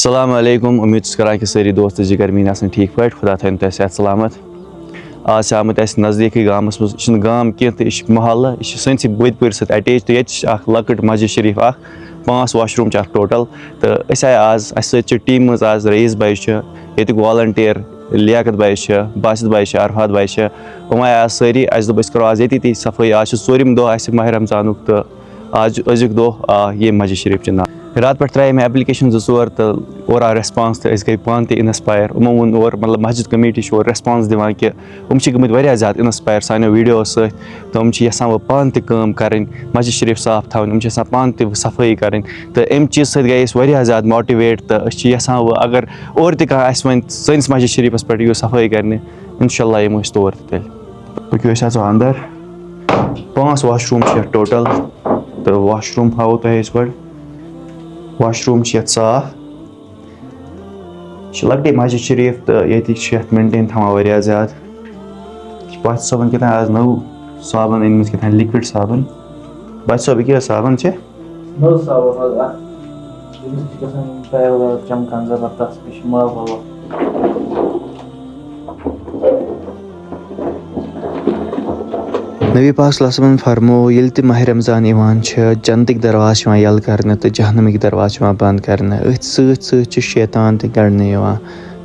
अस्सलाम वालेकुम। उम्मीद करा कि सारी दोस्त जिगर मीन आसन ठीक पे खुदा थन तुम सेहत सलामत। आज आमुत नज़दीक गामस मज गाम कह तो यह महल्ला यह सनसी बदपुर सत अटैच तो ये लकट मस्जिद शरीफ 5 वाशरूम टोटल तो आए आज अस टीम मज आज रईस भाई ये वॉलंटियर लियाकत भाई बासित भाई अरफात भाई हम आए आज सारी अस दोप करो आज ये सफाई आज चूरम दह माह रमजान तो आज अजुक दह ये मस्जिद शरीफ नाम रात पे त्रे मे एप्लिकेशन 2-4 तो और आ रेस्पॉन्स तो गई पान ते इंस्पायर उमो वो और मतलब मस्जिद कमेटी और रेस्पॉन्स दिवान कि गमत वारिया ज़्यादा इंस्पायर सानो वीडियो सत तो यसान वो पान ते काम करें मस्जिद शरीफ साफ थवन पान ते सफाई करें तो अम चीज़ सत गई वारिया ज़्यादा मोटिवेट तो यसान वो अगर और ते वन सैनिस मस्जिद शरीफस पे यू सफाई करने इंशाल्लाह यमो तौर तेल पको अंदर 5 वाशरूम टोटल तो वाशरूम हावो तुम गो वाशरूम साफ लकटे मस्जिद शरीफ तो ये मेंटेन थवान वारिया ज़्यादा बात साबन क्या आज नव साबन अनम क्या लिक्विड साबन बात साहब क्या साबन नव साबन चमकान जबरदस्त नबी पाक सल्लल्लाहु फरमो ये माह रमजान जन्नतिक दरवाज यल कर तो जहन्नमिक दरवाज बंद कर सत शैतान गढ़ने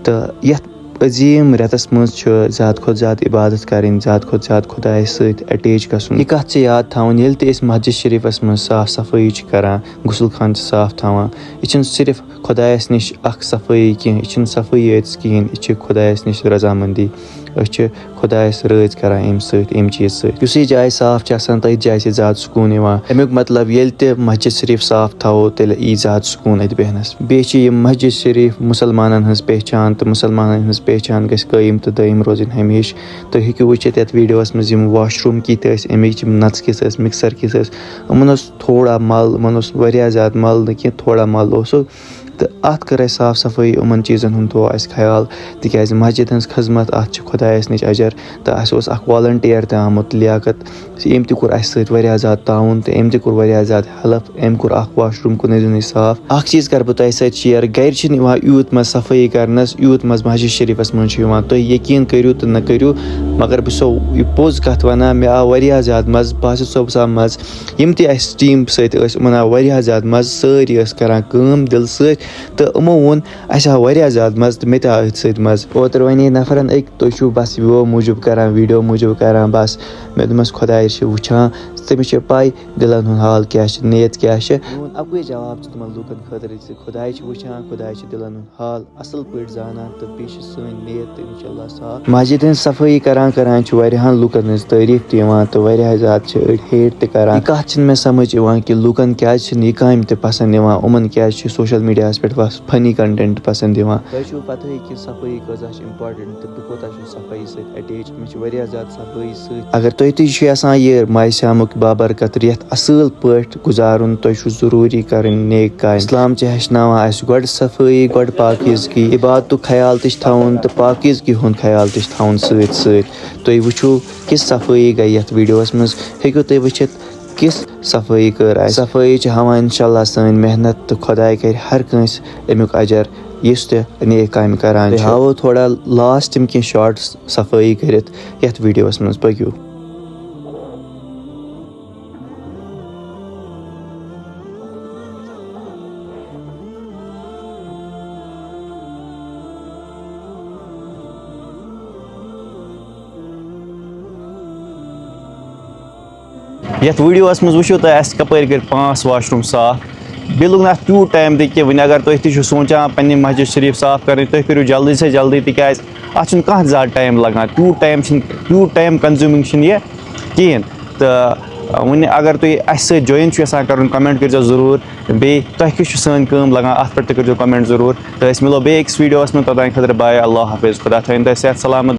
तो ये अजीम रेतस मज ज़्यादा खुद ज़्यादा इबादत करें ज़्यादा खुद ज़्यादा खुदाय सत अटैच गन यह कत याद थवन ये मस्जिद शरीफस मज साफ सफाई करान गुसल खान साफ थवान यह सिर्फ खुदायस निश सफाई कह यह सफाई यात कहें यह खुदायस निश रजामंदी खुदायस रज करान अम चीज़ सत जाए साफ तथ जाए ज़्यादा सुकून अमुक मतलब ये मस्जिद शरीफ साफ थो तेल यी ज़्यादा सुकून अत बहनस बे मस्जिद शरीफ मुसलमान हज पहचान तो मुसलमान पहचान गयम तो दयम रोजन हमेश तो हेकू वुचित ये वीडियोस मज वाशरूम कित अमिक नच किस मिक्सर किस उमन थोड़ा मल उमन वारिया ज़्यादा मल न थोड़ा मल तो अत कर साफ सफाई उमन चीज़न हूँ थो ख्याल तिक मस्जिद हज खजमत अत खुदायस निश अजर तो अस वॉलंटियर आमुत लियाकत अम तोर सत्या ज़्यादा ताउन तो अम तोर वारिया ज़्यादा हेल्प अम कोर वाशरूम कुन साफ चीज़ कर बह तुम शेयर गर यूत मज सफाई करनस यूत मज मस्जिद शरीफस मज तुम यकीन करू तो न करू मगर बह पोज कत वन मे आव वारिया ज़्यादा मज बासित सोब आव मज यम टीम सत आव वारिया ज़्यादा मज सारी करान दिल सत तो उमो वोन अस आव वारिया ज़्यादा मज तो मे आव सत मज ओतर वन नफरन तुम बस वो मूजूब करान वीडियो मूजूब करान बस मे दोपस खुदाय वुचान तमिस पाई दिलन हूँ हाल क्या नीयत क्या अकुए जवाब तुम लूकन खतर खुदाय वुचान खुदाय दिलन हूँ हाल असल पे जाना तो बे सन नीयत इंशाल्लाह साफ मस्जिद सफाई करान वारियाहन लूकन हज तारीफ तो वारिया ज़्यादा अड़ हेट तरान कत मे समझ कि लूकन क्या यह काम पसंद उमन क्या सोशल मीडिया पे फनी कंटेंट पसंद तुम पता कि सफाई कजा इम्पार्टेंट तो बह कोता सफाई सत अटैच मे वारिया ज़्यादा सफाई सत अगर तुम यह माह बाबरकत रेत असल पे गुजारुन तुम जरूरी कर नेक काम इस्लाम हेचनान गोड सफाई गोड पाकिजगी इबादत ख्याल तवन तो पाकिजगी हुंद ख्याल तवन तुम वुचो किस सफाई गई ये वीडियोस मज हेकू तुम वुचित किस सफाई कर सफाई हवा इंशाल्लाह सन मेहनत तो खुदाय कर हर कंस अमुक अजर इस नेक काम करान हावो थोड़ा लास्ट तम कह शॉर्ट्स सफाई कर वीडियोस मज पकू ये वीडियोस मज वो कपर कर 5 वाशरूम साफ बे लुग ना तूत टाइम कि वन अगर तुम सोचान पे मस्जिद शरीफ साफ कर तुम करो जल्दी से जल्दी तिकाज अत ज़्यादा टाइम लगान तूत टाइम कंज्यूमिंग यह कहें तो वन अगर तुम जॉइन कर कमेंट कर जरूर बे तुम सन लगान अत पे कर कमेंट जरूर तो मिलो बे वीडियोस में तोतान खतर बाय अल्लाह हाफिज़ खुदा थन सेहत सलामत।